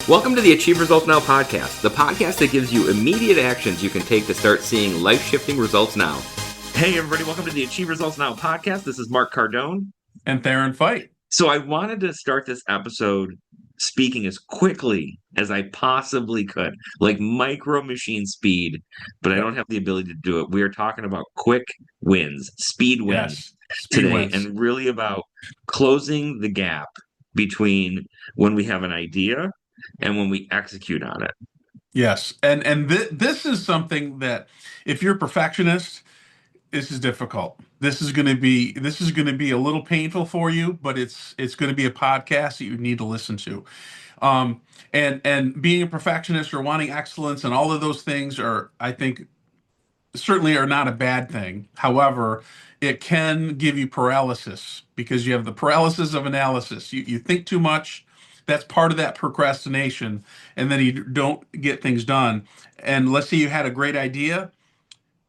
Welcome to the Achieve Results Now podcast, the podcast that gives you immediate actions you can take to start seeing life-shifting results now. Hey, everybody, welcome to the Achieve Results Now podcast. This is Mark Cardone and Theron Feidt. So I wanted to start this episode speaking as quickly as I possibly could, like micro machine speed, but I don't have the ability to do it. We are talking about quick wins, speed wins today, and really about closing the gap between when we have an idea and when we execute on it. Yes. And this is something that if you're a perfectionist, this is difficult. This is going to be a little painful for you, but it's going to be a podcast that you need to listen to. And being a perfectionist or wanting excellence and all of those things are, I think, certainly are not a bad thing. However, it can give you paralysis because you have the paralysis of analysis. You think too much. That's part of that procrastination, and then you don't get things done. And let's say you had a great idea,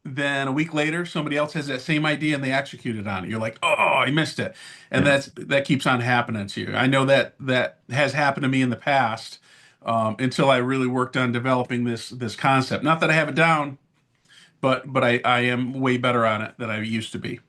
then a week later, somebody else has that same idea and they executed on it. You're like, oh, I missed it, and that keeps on happening to you. I know that has happened to me in the past until I really worked on developing this concept. Not that I have it down, but I am way better on it than I used to be.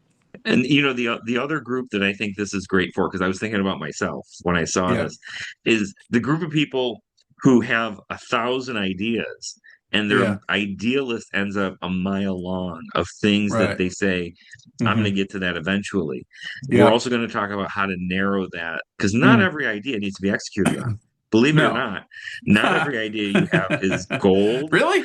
And the other group that I think this is great for, because I was thinking about myself when I saw this, is the group of people who have 1,000 ideas and their idea list ends up a mile long of things that they say, I'm going to get to that eventually. We're also going to talk about how to narrow that, because not every idea needs to be executed on. Believe it or not every idea you have is gold. Really?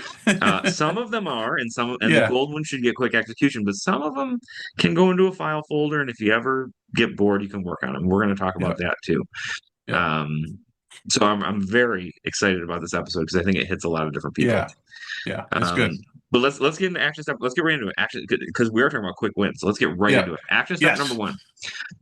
Some of them are, and the gold ones should get quick execution, but some of them can go into a file folder, and if you ever get bored, you can work on them. We're going to talk about that too. So I'm very excited about this episode because I think it hits a lot of different people. Yeah, that's good. But let's get into action step. Let's get right into it. Action, because we are talking about quick wins. So let's get right into it. Action step number 1.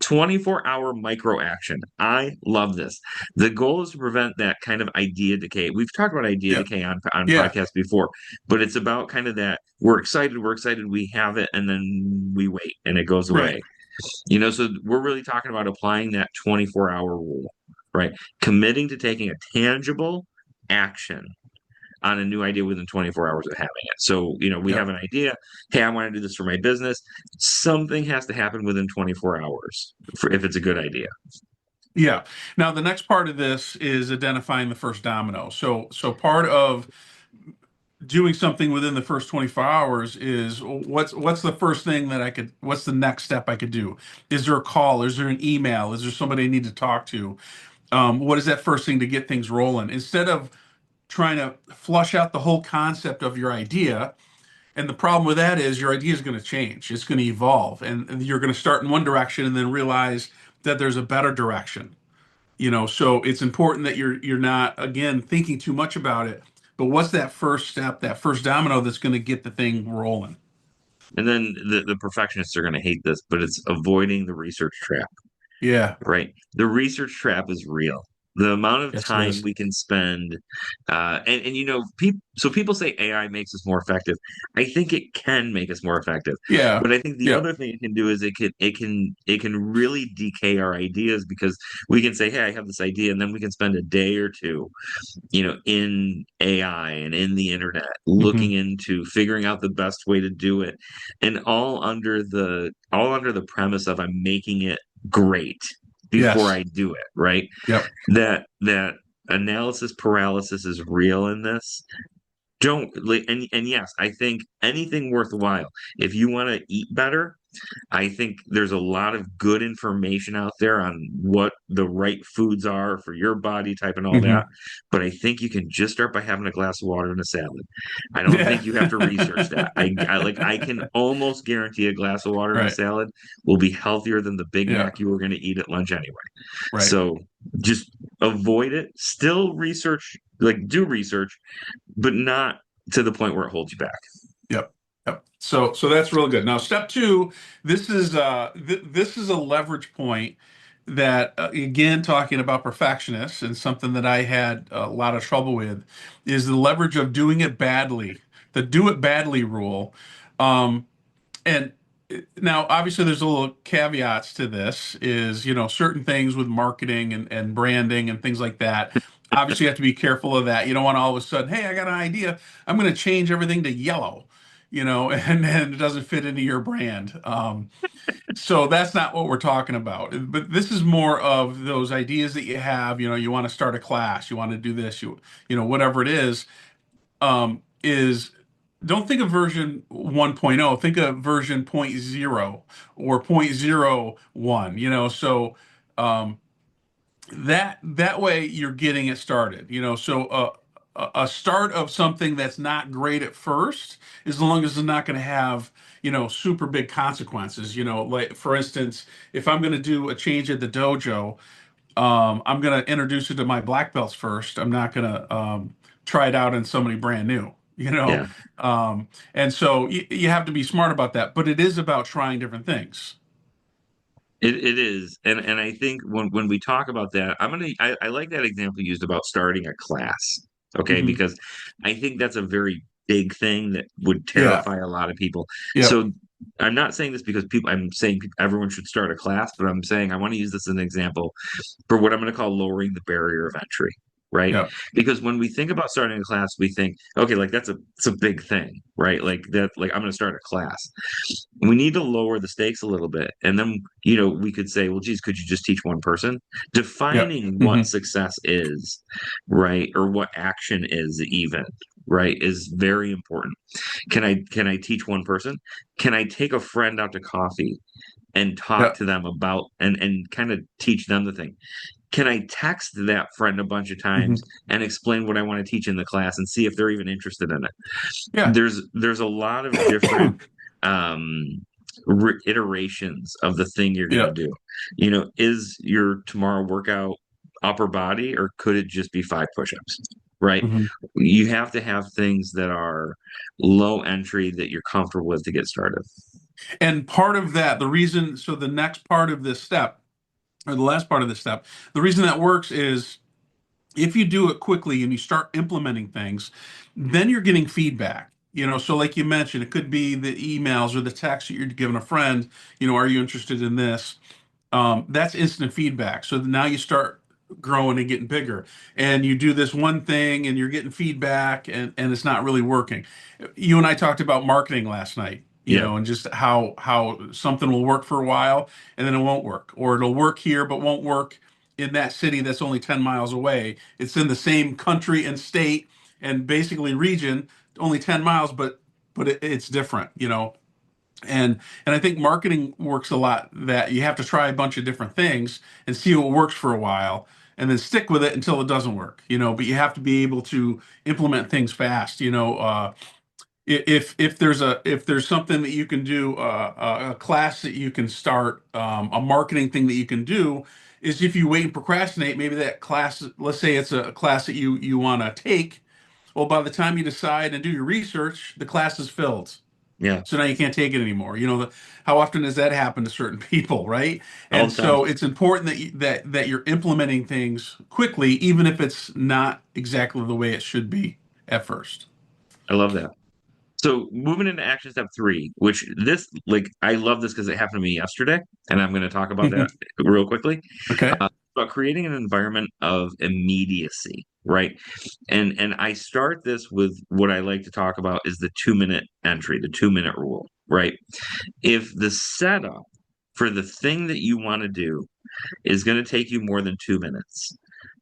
24-hour micro action. I love this. The goal is to prevent that kind of idea decay. We've talked about idea decay on podcasts before, but it's about kind of that we're excited, we have it, and then we wait and it goes away. So we're really talking about applying that 24-hour rule, right? Committing to taking a tangible action on a new idea within 24 hours of having it. So, we have an idea. Hey, I want to do this for my business. Something has to happen within 24 hours if it's a good idea. Yeah. Now, the next part of this is identifying the first domino. So part of doing something within the first 24 hours is what's the first thing what's the next step I could do? Is there a call? Is there an email? Is there somebody I need to talk to? What is that first thing to get things rolling? Instead of trying to flush out the whole concept of your idea. And the problem with that is your idea is going to change. It's going to evolve, and you're going to start in one direction and then realize that there's a better direction. So it's important that you're not, again, thinking too much about it. But what's that first step, that first domino that's going to get the thing rolling? And then the perfectionists are going to hate this, but it's avoiding the research trap. Yeah. Right. The research trap is real. The amount of time we can spend, so people say AI makes us more effective. I think it can make us more effective. Yeah. But I think the other thing it can do is it can really decay our ideas, because we can say, hey, I have this idea, and then we can spend a day or two, in AI and in the internet, looking into figuring out the best way to do it, and all under the premise of I'm making it great before I do it, right? Yep. That analysis paralysis is real in this. And yes, I think anything worthwhile, if you want to eat better, I think there's a lot of good information out there on what the right foods are for your body type and all that. But I think you can just start by having a glass of water and a salad. I don't think you have to research that. I can almost guarantee a glass of water and a salad will be healthier than the Big Mac you were going to eat at lunch anyway. So just avoid it. Still research, do research, but not to the point where it holds you back. Yep. So that's real good. Now, step 2, this is a leverage point that, again, talking about perfectionists, and something that I had a lot of trouble with, is the leverage of doing it badly, the do it badly rule. And now, obviously, there's a little caveats to this, is, certain things with marketing and branding and things like that, Obviously, you have to be careful of that. You don't want to all of a sudden, hey, I got an idea. I'm going to change everything to yellow, and then it doesn't fit into your brand. So that's not what we're talking about. But this is more of those ideas that you have. You want to start a class, you want to do this, whatever it is don't think of version 1.0, think of version zero point 0 or zero point 0.01, so that way you're getting it started, so a start of something that's not great at first, as long as it's not going to have super big consequences, like for instance, if I'm going to do a change at the dojo, I'm going to introduce it to my black belts first. I'm not going to try it out on somebody brand new, Yeah. and so you have to be smart about that, but it is about trying different things. It is, and I think when we talk about that, I like that example you used about starting a class, okay? Hmm. Because I think that's a very big thing that would Yeah. terrify a lot of people. Yep. So I'm not saying this because I'm saying everyone should start a class, but I'm saying I want to use this as an example for what I'm going to call lowering the barrier of entry, right? Yep. Because when we think about starting a class, we think, okay, like it's a big thing, right? Like that, like I'm going to start a class. We need to lower the stakes a little bit. And then, we could say, well, geez, could you just teach one person? Yep. Defining Hmm. what success is, right? Or what action is even, right? Is very important. Can I teach one person? Can I take a friend out to coffee and talk Yep. to them about and kind of teach them the thing? Can I text that friend a bunch of Hmm. times and explain what I want to teach in the class and see if they're even interested in it? Yeah. There's a lot of different um iterations of the thing you're going to Yep. do. Is your tomorrow workout upper body, or could it just be 5 push-ups, right? Hmm. You have to have things that are low entry that you're comfortable with to get started. And part of that, so the next part of this step, or the last part of this step, the reason that works is if you do it quickly and you start implementing things, then you're getting feedback. So like you mentioned, it could be the emails or the text that you're giving a friend, are you interested in this? That's instant feedback. So now you start growing and getting bigger, and you do this one thing and you're getting feedback, and it's not really working. You and I talked about marketing last night, Yeah. and just how something will work for a while and then it won't work, or it'll work here but won't work in that city that's only 10 miles away. It's in the same country and state and basically region, only 10 miles, but it's different, and I think marketing works a lot, that you have to try a bunch of different things and see what works for a while and then stick with it until it doesn't work, but you have to be able to implement things fast, if there's something that you can do, a class that you can start, a marketing thing that you can do, is if you wait and procrastinate, maybe that class, let's say it's a class that you want to take, well, by the time you decide and do your research, the class is filled, Yeah. so now you can't take it anymore. How often does that happen to certain people, right? All And the time. so it's important that you're implementing things quickly, even if it's not exactly the way it should be at first. I love that. So moving into action step 3, which this, like, I love this because it happened to me yesterday, and I'm going to talk about that real quickly. Okay. About creating an environment of immediacy, right? And I start this with what I like to talk about is the 2-minute entry, the 2-minute rule, right? If the setup for the thing that you want to do is going to take you more than 2 minutes,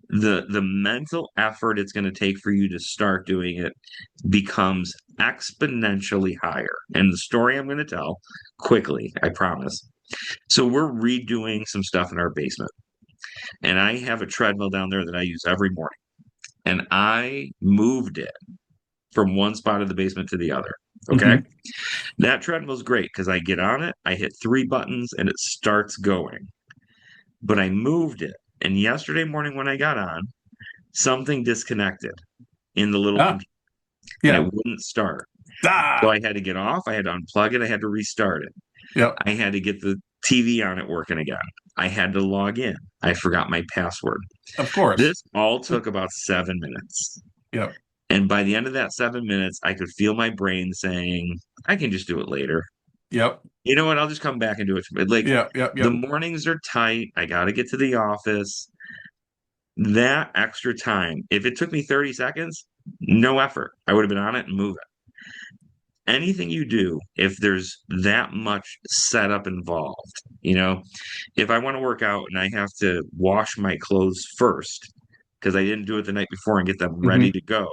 the mental effort it's going to take for you to start doing it becomes exponentially higher. And the story I'm going to tell quickly, I promise. So we're redoing some stuff in our basement, and I have a treadmill down there that I use every morning. And I moved it from one spot of the basement to the other. Okay. Hmm. That treadmill's great because I get on it, I hit 3 buttons, and it starts going. But I moved it. And yesterday morning when I got on, something disconnected in the little Ah, computer, and yeah. it wouldn't start. So Ah, I had to get off, I had to unplug it, I had to restart it. yep. I had to get the TV on it working again. I had to log in. I forgot my password. Of course. This all took about 7 minutes. Yep. And by the end of that 7 minutes, I could feel my brain saying, I can just do it later. Yep. You know what? I'll just come back and do it. Like, Yep. Yep. the Yep. mornings are tight. I got to get to the office. that extra time, if it took me 30 seconds, no effort. I would have been on it and moving. Anything you do, if there's that much setup involved, if I want to work out and I have to wash my clothes first because I didn't do it the night before and get them ready Hmm. to go,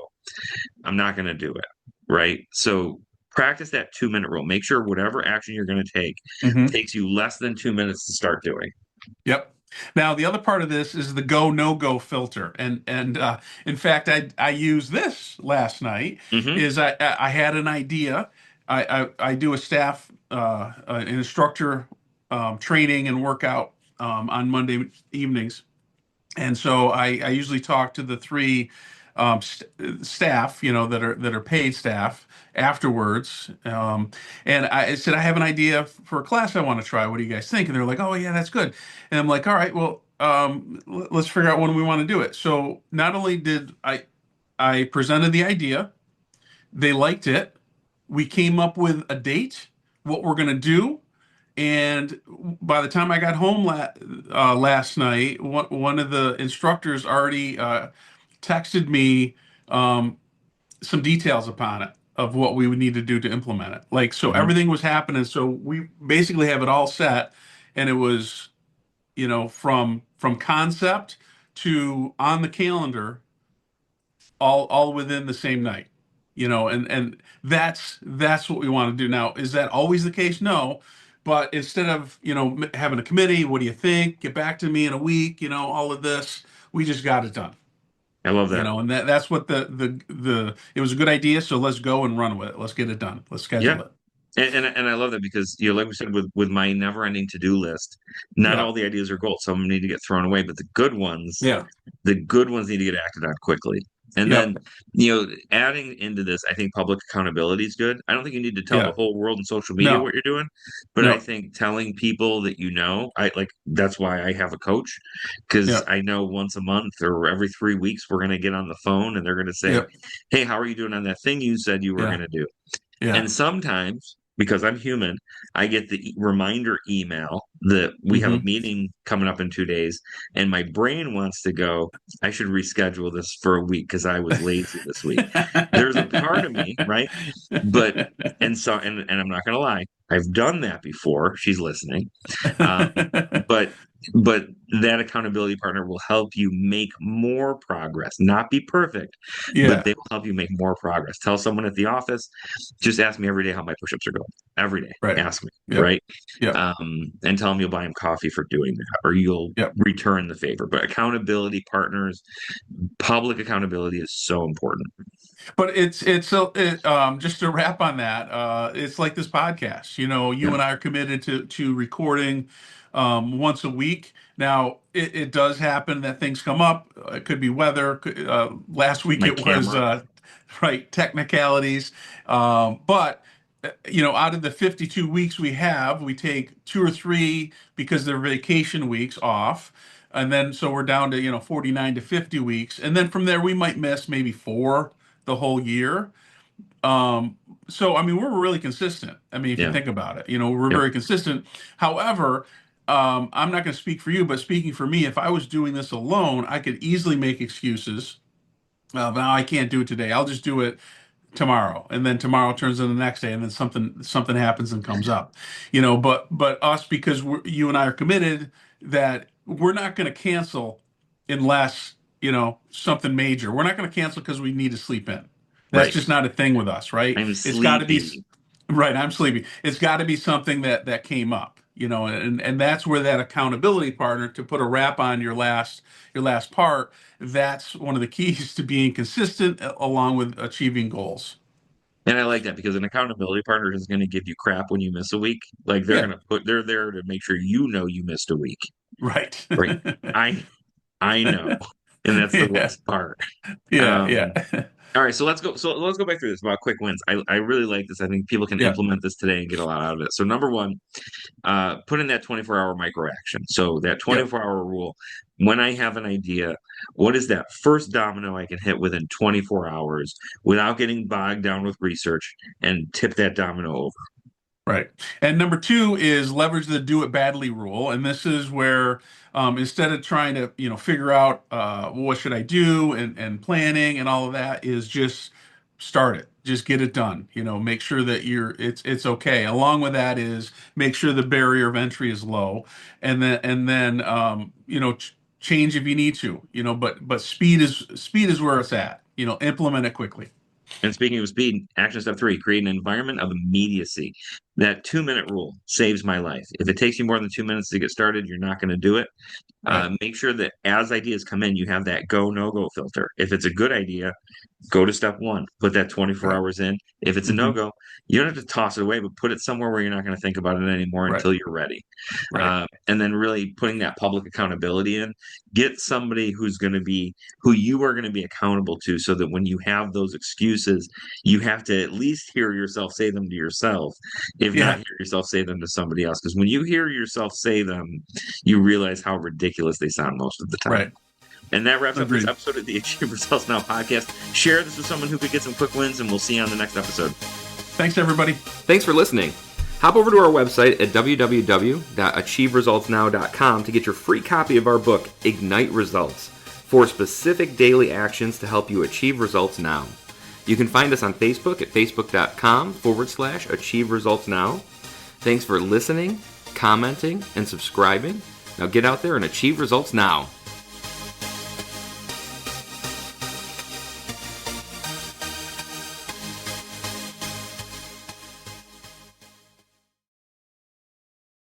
I'm not going to do it. Right. So practice that 2 minute rule. Make sure whatever action you're going to take Hmm. takes you less than 2 minutes to start doing. Yep. Now the other part of this is the go no go filter, and in fact, I used this last night. Hmm. Is I had an idea. I do a staff an instructor training and workout on Monday evenings. And so I usually talk to the three staff, that are paid staff afterwards. And I said, I have an idea for a class I want to try. What do you guys think? And they're like, oh yeah, that's good. And I'm like, all right, well, let's figure out when we want to do it. So not only did I presented the idea, they liked it. We came up with a date, what we're going to do, and by the time I got home last night, one of the instructors already texted me um, some details upon it of what we would need to do to implement it. Like, so Hmm. everything was happening. So we basically have it all set, and it was, from concept to on the calendar, all within the same night. And that's what we want to do. Now, is that always the case? No. But instead of, having a committee, what do you think? Get back to me in a week, all of this, we just got it done. I love that. And that's what the it was a good idea, so let's go and run with it. Let's get it done. Let's Yeah. schedule it. And I love that because like we said with my never ending to do list, not Yeah. all the ideas are gold. Some need to get thrown away, but Yeah. the good ones need to get acted on quickly. And Yep. then, adding into this, I think public accountability is good. I don't think you need to tell the Yeah. whole world in social media No. what you're doing, but I No. think telling people that I like that's why I have a coach because Yeah. I know once a month or every 3 weeks we're going to get on the phone and they're going to say, Yep. "Hey, how are you doing on that thing you said you were going Yeah. to do?" Yeah. And sometimes, because I'm human, I get the reminder email that we have a Hmm. meeting coming up in 2 days, and my brain wants to go, I should reschedule this for a week because I was lazy this week. There's a part of me, right? But and I'm not gonna lie, I've done that before. She's listening. But but that accountability partner will help you make more progress, not be perfect, but Yeah. they will help you make more progress. Tell someone at the office, just ask me every day how my push-ups are going. Every day, Right. ask me, Yep. right? Yep. And tell them you'll buy them coffee for doing that, or you'll Yep. return the favor. But accountability partners, public accountability is so important. But just to wrap on that, it's like this podcast. You Yeah, and I are committed to recording once a week. Now, it does happen that things come up. It could be weather. Last week my it was camera, right, technicalities. But out of the 52 weeks we have, we take two or three because they're vacation weeks off. And then so we're down to 49 to 50 weeks, and then from there we might miss maybe four the whole year. Um, so I mean, we're really consistent. I mean, if you yeah, think about it, we're yep, very consistent. However, I'm not going to speak for you, but speaking for me, if I was doing this alone, I could easily make excuses. Now I can't do it today. I'll just do it tomorrow, and then tomorrow turns into the next day, and then something happens and comes up. But us, because you and I are committed that we're not going to cancel unless something major. We're not going to cancel because we need to sleep in. That's right. just not a thing with us, right? I'm It's got to be sleepy. right. I'm sleepy. It's got to be something that came up, and that's where that accountability partner, to put a wrap on your last part. That's one of the keys to being consistent along with achieving goals. And I like that because an accountability partner is going to give you crap when you miss a week. Like Yeah, they're there to make sure you missed a week. right. Right. I I know. And that's the Yeah, worst part. yeah, Um, yeah, all right, so let's go. So let's go back through this about quick wins. I really like this. I think people can yeah, implement this today and get a lot out of it. So number one, put in that 24-hour micro action. So that yeah. 24-hour rule. When I have an idea, what is that first domino I can hit within 24 hours without getting bogged down with research and tip that domino over? Right. And number two is leverage the do it badly rule. And this is where instead of trying to, figure out what should I do and planning and all of that is just start it. Just get it done. Make sure that it's okay. Along with that is make sure the barrier of entry is low, and then change if you need to. But speed is where it's at. Implement it quickly. And speaking of speed, action step 3, create an environment of immediacy. That 2-minute rule saves my life. If it takes you more than 2 minutes to get started, you're not going to do it. Right. Make sure that as ideas come in, you have that go, no go filter. If it's a good idea, go to step 1, put that 24 Right. hours in. If it's a Hmm. no go, you don't have to toss it away, but put it somewhere where you're not going to think about it anymore Right. until you're ready. Right. And then really putting that public accountability in, get somebody who you are going to be accountable to, so that when you have those excuses, you have to at least hear yourself say them to yourself, if not Yeah. hear yourself say them to somebody else. Because when you hear yourself say them, you realize how ridiculous they sound most of the time. Right. And that wraps up this Agreed. episode of the Achieve Results Now podcast. Share this with someone who could get some quick wins, and we'll see you on the next episode. Thanks, everybody. Thanks for listening. Hop over to our website at www.achieveresultsnow.com to get your free copy of our book, Ignite Results, 4 specific daily actions to help you achieve results now. You can find us on Facebook at facebook.com/Achieve Results Now. Thanks for listening, commenting, and subscribing. Now get out there and achieve results now.